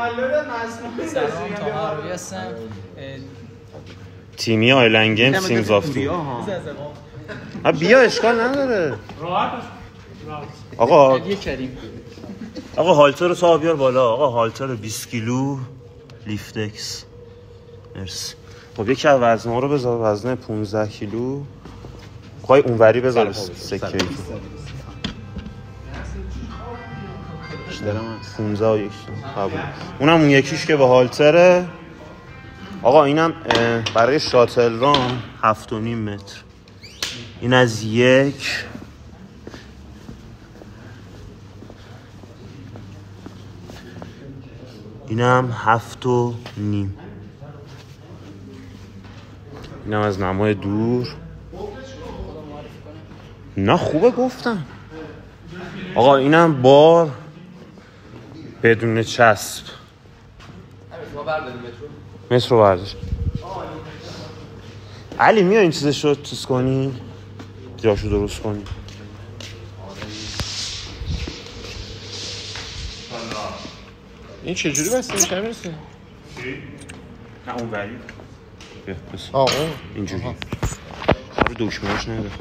سلام تا روی هستم. تیمی آیلند گیم سیمز آفتو. بیا اشکال نداره. آقا هالتر رو صاحب بیار بالا. آقا هالتر 20 کیلو لیفتکس. مرسی. خب یکی از وزن‌ها رو بذار، وزن 15 کیلو. خواهی اونوری بذار سکه ای. بیشترم 15 و یک قبول. اونم اون یکیش که به هالتره. آقا اینم برای شاتل ران 7.5 متر. این از یک. اینم 7.5. اینم از نمای دور. نه خوبه گفتم. آقا اینم بار بدون چسب. متر رو برداشت. علی میای این چیزش رو تیز کنی، جاشو درست کنی. این چجوری بسته میشه میرسه؟ نه اون بری بس اینجوری رو دکمهاش نده.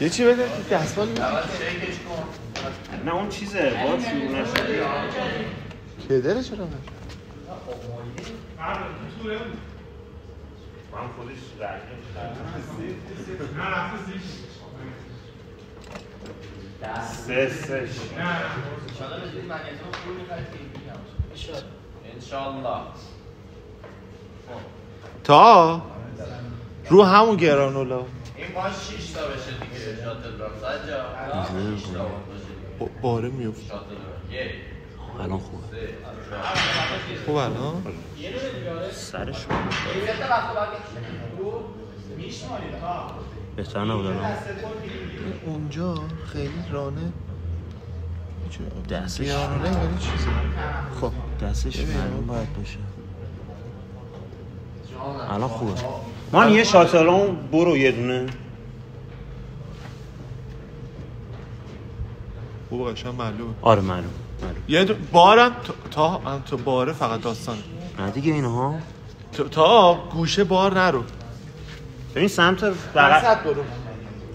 یه چی بده تو دستمال میده. نه اون چیزه باید شروع نشده کدره چرا نه؟ من خودش سه انشالله تا رو همون گرانولا این باش 6 تا بشه دیگه شاتل را سجا 6 تا باشه باره میفته شاتل را یک الان خوبه خوب الان سرش بهتر نبود الان اونجا خیلی رانه دستش گرانولا یعنی چیزه. خب دستش معلوم باید باشه. الان خوبه. من یه شاتلان برو یه دونه. خوب قشنگ معلومه. آره معلوم. یه بارم تا باره فقط داستانه. نه دیگه اینها تا گوشه بار نرو. ببین سمت بغل برو.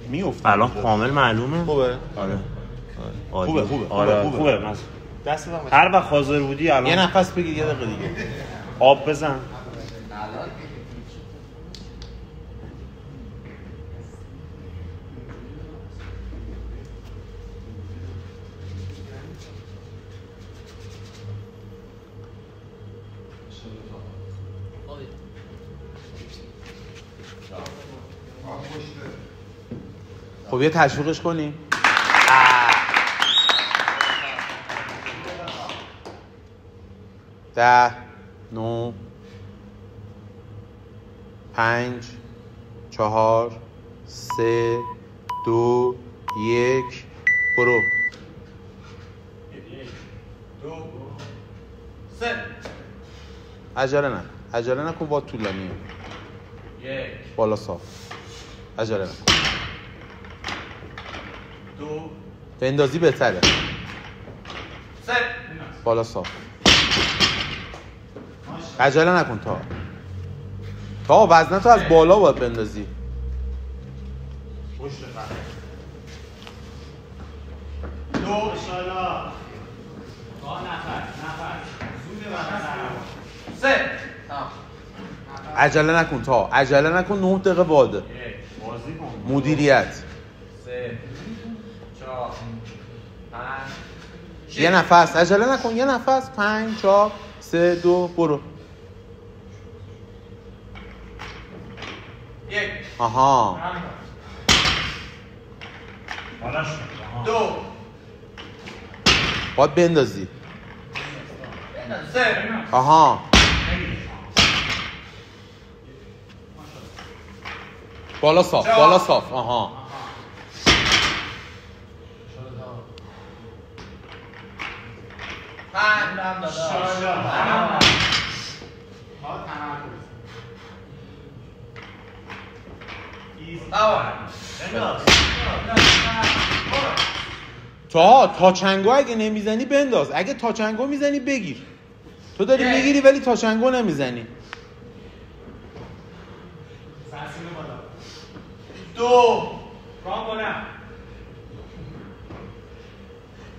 میفته. الان کامل معلومه. خوبه. آره. خوبه. آره خوبه. دست بدم. هر وقت حاضر بودی الان. یه نفس بگیر یه دقیقه دیگه. آب بزن. خب یه تشویقش کنیم. 10 9 5 4 3 2 1 برو. 2 3 عجله نکن با طولانیه. 1 بالا صاف. عجله نکن. 2 بندازی بهتره. 3 بالا صاف. عجله نکن تا وزنه تو از بالا باید بندازی. پشت فرق 2 انشالله نفر زود وزن 3 عجله نکن 9 دقیقه باده. بازی کن مدیریت 3 4 5 یه نفس. عجله نکن یه نفس. 5 4 3 2 برو. 1 آها 2 باید بندازی. 3 آها بالا صاف. آها 1 تا چنگو اگه نمیزنی بنداز، اگه تا چنگو میزنی بگیر. تو داری میگیری ولی تا چنگو نمیزنی. دو رام کنم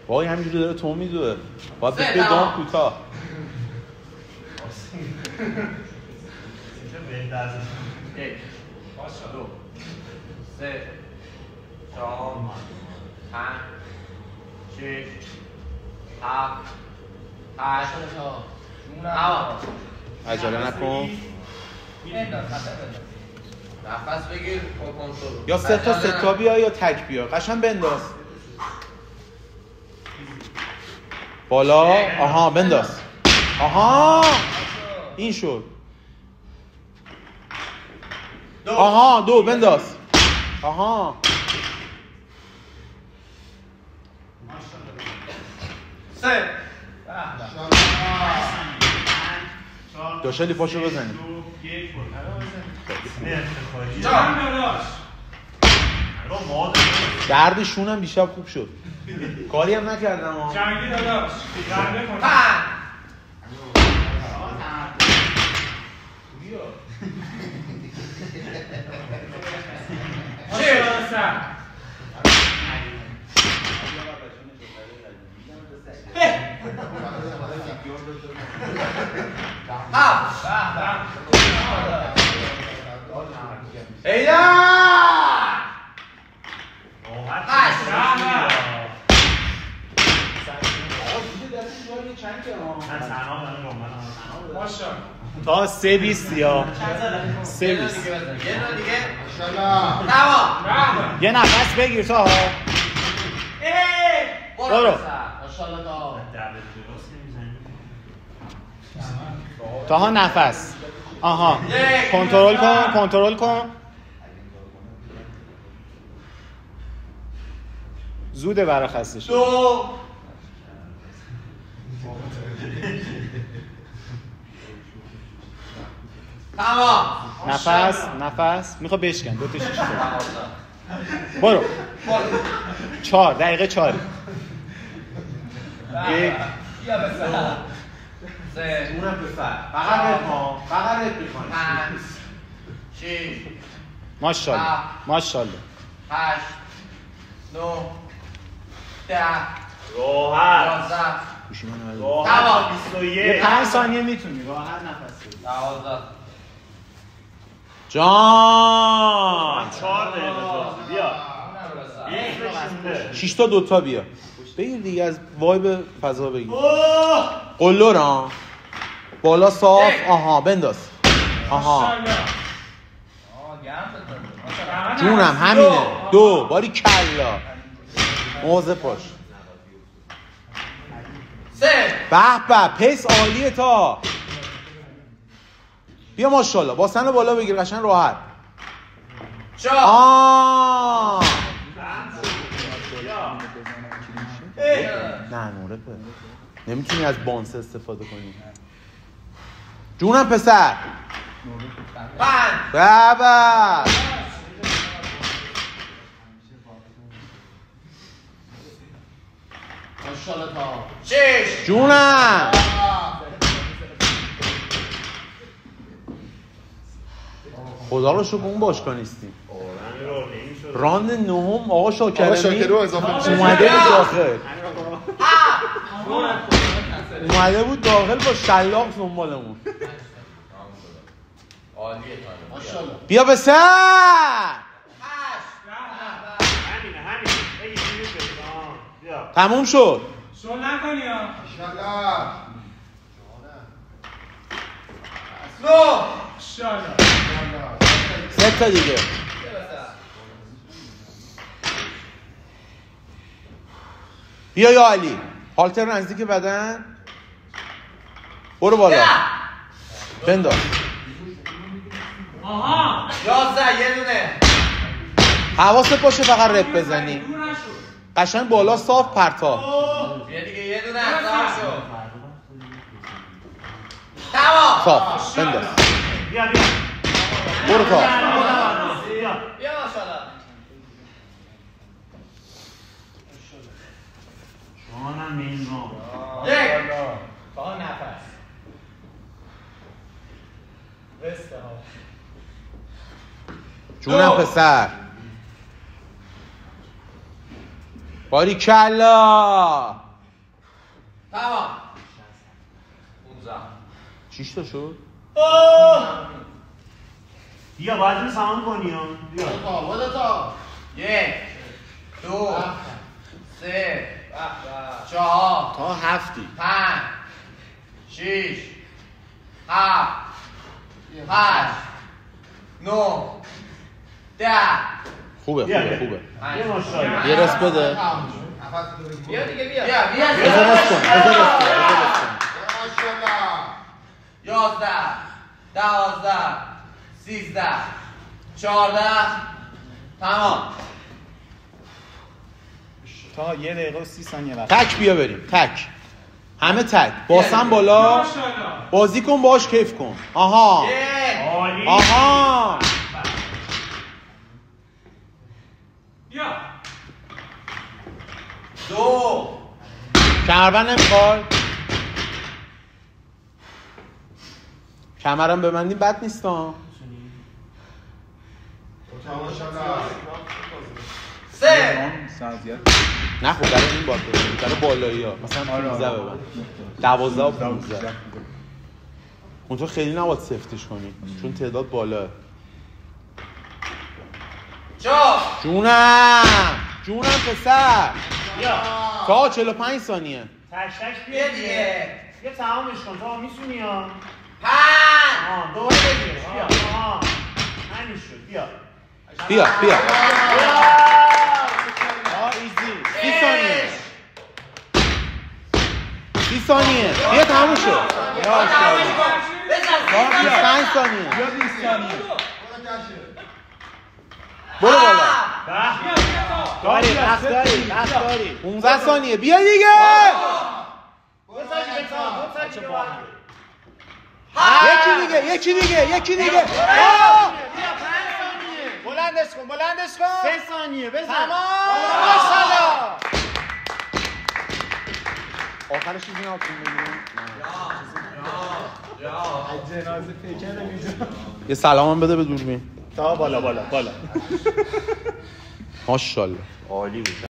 وای همینجوری داره تو میدوه باید به دام کوتاه. یک دو سه چهار پنج شش هفت هشت عجله نکن. نفس بگیر با کنترل. یا سه تا بیا یا تک بیا. قشنگ بنداز بالا. آها بنداز. آها این شد. آها دو بنداز. آها سه داشلی پاشو بزنی. دردشون هم دیشب خوب شد. کاری هم نکردم ها. جنگی داداش جنگی کن. تا 3:20 یا 3:20 یه نفس بگیر تا ها. برو تاها نفس. آها کنترل کن زوده برای خسته شد. دو تمام. نفس میخواد بشکن 2 تا 6 تا. برو 4 دقیقه 4 یک سه اونم بفر فقط رد میکنی. پنج شش ماشاءالله 8 9 10 راحت 11 گوشی منو بده. راحت 21 5 ثانیه میتونی راحت نفس بگیر. 12 جان 4 دقیقه بیا یک نشونده 6 تا 2 تا بیا بگیر دیگه از وایب فضا بگیر. قلو را بالا صاف. آها بنداز. آها جونم همینه. 2 باری کلا موزه پاش. سه به پیس عالیه تا بیا ماشاءالله با سن بالا بگیر قشنگ راحت. چهار نه نوره نمیتونی از بانس استفاده کنی. جونم پسر. پنج بابا ماشاءالله تا شش جونم. خدا رو شکر اون باشگاه نیستیم. راند نهم آقا شاکرمی اومده بود داخل. اومده بود داخل با شلاق دنبالمون. عالیه تا ماشاءالله. بیا به سر. تموم شد. شو نکنی ها نو انشالله 3 تا دیگه. بیا یا علی هالتر نزدیک بدن. برو بالا بنداز. آها 11 یه دونه. حواست باشه فقط رپ بزنی قشنگ بالا صاف پرتاب. یه دیگه یه دونه اصلا شد. تمام. صاف بنداز. برو تا بیا ماشاءالله. جانم این رو. یک. تا نفس. رسته ها. جونم پسر. باریکلا. تمام. 15. چیش تا شد؟ بیا باید این سامان کنی ها. بیا. بوده تا. 1 2 3 4 تا 7 5 6 7 8 9 10. خوبه. بیا ماشاءالله. یه رس بده. بیا دیگه بیا. بذار رس کن. 11 12 13 14. تمام. تا 1 دقیقه و 30 ثانیه وقت. تک بیا بریم. تک. همه تک. باسم بالا. ماشاءالله. بازی کن باش کیف کن. آها. عالی. آها. بیا 2 کمربند نمیخوای؟ کمرم ببندیم بد نیست ها. 3 نه خب برای این باد ببند. برای بالایی ها. مثلا 15 ببند. 12 و 15. اونطور خیلی نباید سفتش کنی چون تعداد بالاه. 4 جونم پسر. بیا. تا 45 ثانیه. تک بیا دیگه. بیا تمامش کن تا میتونی ها. 5 دوباره بگیر. بیا. همین شد. بیا. بیا. ایزی. 30 ثانیه. 30 ثانیه. بیا تموم شد. 25 ثانیه. یا 20 ثانیه. برو بالا. داری وقت داری 15 ثانیه. بیا دیگه. یکی دیگه. بلندش کن. 3 ثانیه بزن. ماشاءالله. آخرش چیزی نباید بگیم. جنازه پیکر میزه. یه سلام بده به دوربین. تا بالا. ماشاءالله. عالی بود.